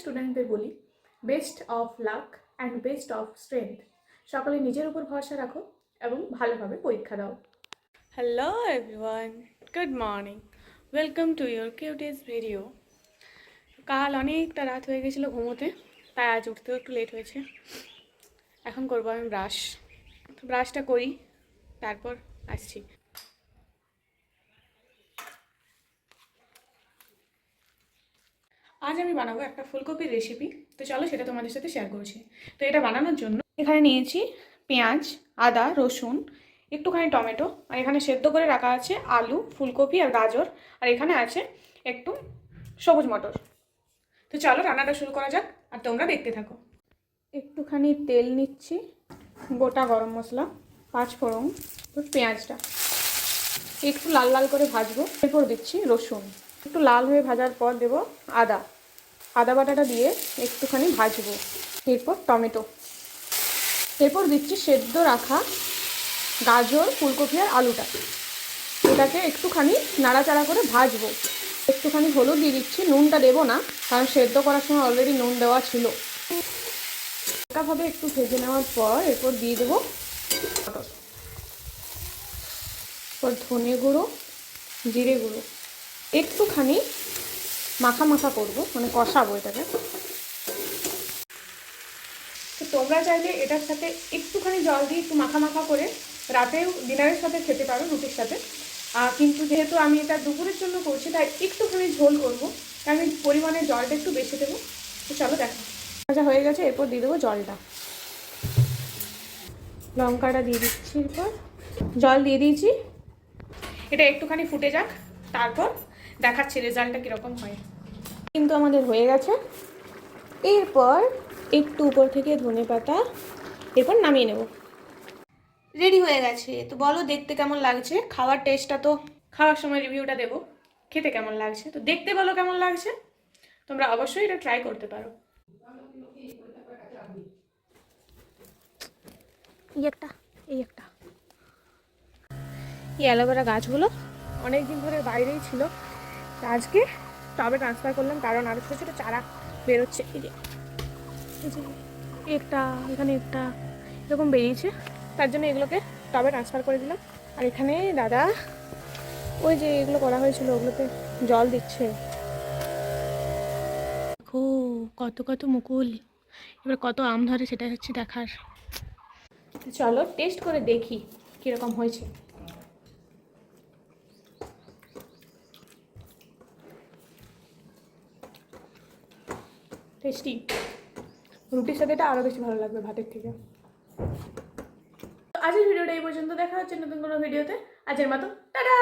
স্টুডেন্টদের বলি, best of luck and best of strength. সকলে নিজের উপর ভরসা রাখো এবং ভালোভাবে পরীক্ষা দাও। Hello everyone, good morning. Welcome to your cutest video. কাল অনেকটা রাত হয়ে গেছিলো ঘুমোতে, তাই আজ উঠতেও একটু লেট হয়েছে। এখন করবো আমি ব্রাশ, তো ব্রাশটা করি তারপর আসছি। আজ আমি বানাবো একটা ফুলকপির রেসিপি, তো চলো সেটা তোমাদের সাথে শেয়ার করছি। তো এটা বানানোর জন্য এখানে নিয়েছি পেঁয়াজ, আদা, রসুন, একটুখানি টমেটো, আর এখানে সেদ্ধ করে রাখা আছে আলু, ফুলকপি আর গাজর, আর এখানে আছে একটু সবুজ মটর। তো চলো রান্নাটা শুরু করা যাক আর তোমরা দেখতে থাকো। একটুখানি তেল নিচ্ছি, গোটা গরম মশলা, 5 ফোড়ন, পেঁয়াজটা একটু লাল লাল করে ভাজবো। এরপর দিচ্ছি রসুন, একটু লাল হয়ে ভাজার পর দেবো আদা, আদা বাটাটা দিয়ে একটুখানি ভাজবো। এরপর টমেটো, এরপর দিচ্ছি সেদ্ধ রাখা গাজর, ফুলকপি আর আলুটা, এটাকে একটুখানি নাড়াচাড়া করে ভাজবো। একটুখানি হলুদ দিয়ে দিচ্ছি, নুনটা দেবো না কারণ সেদ্ধ করার সময় অলরেডি নুন দেওয়া ছিল। হালকাভাবে একটু ভেজে নেওয়ার পর এরপর দিয়ে দেবো মটর, এরপর ধনে গুঁড়ো, জিরে গুঁড়ো, একটুখানি মাখা মাখা করবো, মানে কষাবো এটাকে। তো তোমরা চাইলে এটার সাথে একটুখানি জল দিয়ে একটু মাখা মাখা করে রাতেও ডিনারের সাথে খেতে পারো, রুটির সাথে। কিন্তু যেহেতু আমি এটা দুপুরের জন্য করছি তাই একটুখানি ঝোল করবো, তাই আমি পরিমাণে জলটা একটু বেশি দেবো। তো চলো দেখো, ভাজা হয়ে গেছে, এরপর দিয়ে দেবো জলটা, লঙ্কাটা দিয়ে দিচ্ছি, এরপর জল দিয়ে দিয়েছি, এটা একটুখানি ফুটে যাক, তারপর দেখাচ্ছি রেজাল্টটা কীরকম হয়। কিন্তু আমাদের হয়ে গেছে, এরপর একটু উপর থেকে ধনেপাতা, এরপর নামিয়ে নেব। রেডি হয়ে গেছে। তো বলো দেখতে কেমন লাগছে, খাওয়ার টেস্টটা তো খাওয়ার সময় রিভিউটা দেবো, খেতে কেমন লাগছে তো দেখতে বলো কেমন লাগছে। তোমরা অবশ্যই এটা ট্রাই করতে পারো। এই একটা এই অ্যালোভেরা গাছগুলো অনেক দিন ধরে বাইরেই ছিল, আজকে টবে ট্রান্সফার করলাম কারণ আরও ছোটো ছোটো চারা বেরোচ্ছে। এই যে একটা, এখানে একটা এরকম বেরিয়েছে, তার জন্য এগুলোকে টবে ট্রান্সফার করে দিলাম। আর এখানে দাদা ওই যে এগুলো করা হয়েছিল ওগুলোতে জল দিচ্ছে। দেখো কত কত মুকুল, এবার কত আম ধরে সেটা হচ্ছে দেখার। চলো টেস্ট করে দেখি কীরকম হয়েছে। টেস্টি, রুটির সাথে এটা আরও বেশি ভালো লাগবে ভাতের থেকে। আজকের ভিডিওটা এই পর্যন্ত, দেখা হচ্ছে নতুন কোনো ভিডিওতে। আজকের মতো টাটা।